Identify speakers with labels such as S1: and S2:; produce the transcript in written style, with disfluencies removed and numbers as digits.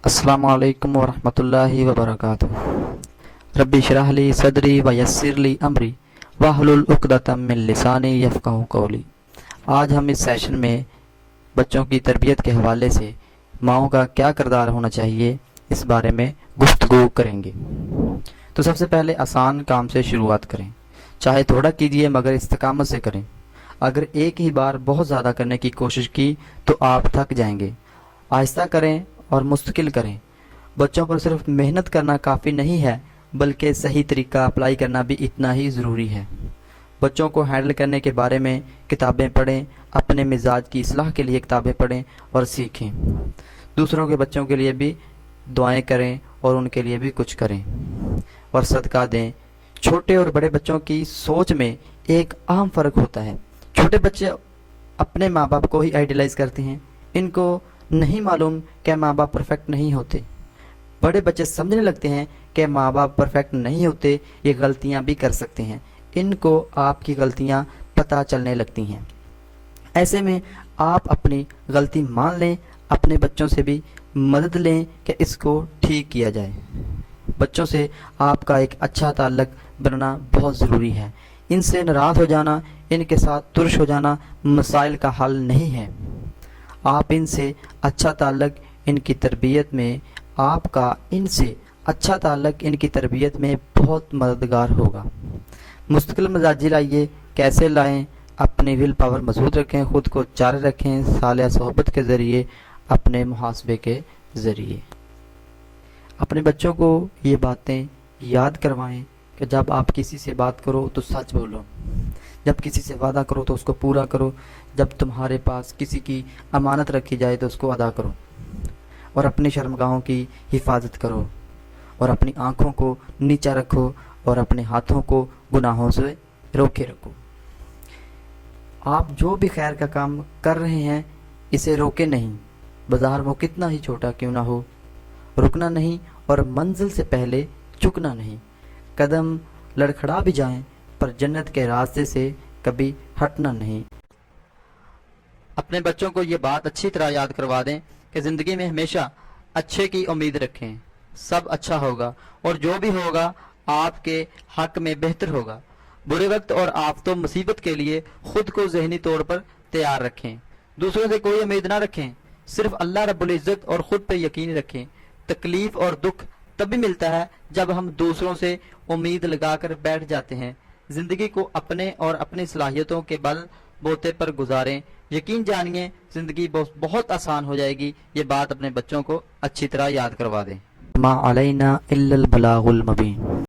S1: السلام علیکم ورحمۃ اللہ وبرکاتہ۔ ربی اشرح لی صدری ویسر لی امری واحلل عقدۃ من لسانی یفقہوا قولی۔ آج ہم اس سیشن میں بچوں کی تربیت کے حوالے سے ماؤں کا کیا کردار ہونا چاہیے اس بارے میں گفتگو کریں گے۔ تو سب سے پہلے آسان کام سے شروعات کریں، چاہے تھوڑا کیجیے مگر استقامت سے کریں۔ اگر ایک ہی بار بہت زیادہ کرنے کی کوشش کی تو آپ تھک جائیں گے۔ آہستہ کریں اور مستقل کریں۔ بچوں پر صرف محنت کرنا کافی نہیں ہے بلکہ صحیح طریقہ اپلائی کرنا بھی اتنا ہی ضروری ہے۔ بچوں کو ہینڈل کرنے کے بارے میں کتابیں پڑھیں، اپنے مزاج کی اصلاح کے لیے کتابیں پڑھیں اور سیکھیں۔ دوسروں کے بچوں کے لیے بھی دعائیں کریں اور ان کے لیے بھی کچھ کریں اور صدقہ دیں۔ چھوٹے اور بڑے بچوں کی سوچ میں ایک اہم فرق ہوتا ہے۔ چھوٹے بچے اپنے ماں باپ کو ہی آئیڈیلائز کرتے ہیں، ان کو نہیں معلوم کہ ماں باپ پرفیکٹ نہیں ہوتے۔ بڑے بچے سمجھنے لگتے ہیں کہ ماں باپ پرفیکٹ نہیں ہوتے، یہ غلطیاں بھی کر سکتے ہیں۔ ان کو آپ کی غلطیاں پتہ چلنے لگتی ہیں۔ ایسے میں آپ اپنی غلطی مان لیں، اپنے بچوں سے بھی مدد لیں کہ اس کو ٹھیک کیا جائے۔ بچوں سے آپ کا ایک اچھا تعلق بننا بہت ضروری ہے۔ ان سے ناراض ہو جانا، ان کے ساتھ ترش ہو جانا مسائل کا حل نہیں ہے۔ آپ ان سے اچھا تعلق ان کی تربیت میں آپ کا ان سے اچھا تعلق ان کی تربیت میں بہت مددگار ہوگا۔ مستقل مزاجی لائیے، کیسے لائیں؟ اپنی ول پاور مضبوط رکھیں، خود کو جاری رکھیں، صالح صحبت کے ذریعے، اپنے محاسبے کے ذریعے۔ اپنے بچوں کو یہ باتیں یاد کروائیں کہ جب آپ کسی سے بات کرو تو سچ بولو، جب کسی سے وعدہ کرو تو اس کو پورا کرو، جب تمہارے پاس کسی کی امانت رکھی جائے تو اس کو ادا کرو، اور اپنی شرمگاہوں کی حفاظت کرو، اور اپنی آنکھوں کو نیچا رکھو اور اپنے ہاتھوں کو گناہوں سے روکے رکھو۔ آپ جو بھی خیر کا کام کر رہے ہیں اسے روکے نہیں، بظاہر وہ کتنا ہی چھوٹا کیوں نہ ہو۔ رکنا نہیں اور منزل سے پہلے چکنا نہیں۔ قدم لڑکھڑا بھی جائیں پر جنت کے راستے سے کبھی ہٹنا نہیں۔ اپنے بچوں کو یہ بات اچھی طرح یاد کروا دیں کہ زندگی میں ہمیشہ اچھے کی امید رکھیں، سب اچھا ہوگا اور جو بھی ہوگا آپ کے حق میں بہتر ہوگا۔ برے وقت اور آفت و مصیبت کے لیے خود کو ذہنی طور پر تیار رکھیں۔ دوسروں سے کوئی امید نہ رکھیں، صرف اللہ رب العزت اور خود پہ یقین رکھیں۔ تکلیف اور دکھ تبھی ملتا ہے جب ہم دوسروں سے امید لگا کر بیٹھ جاتے ہیں۔ زندگی کو اپنے اور اپنی صلاحیتوں کے بل بوتے پر گزاریں۔ یقین جانیے زندگی بہت آسان ہو جائے گی۔ یہ بات اپنے بچوں کو اچھی طرح یاد کروا دیں۔ ما علینا الا البلاغ المبین۔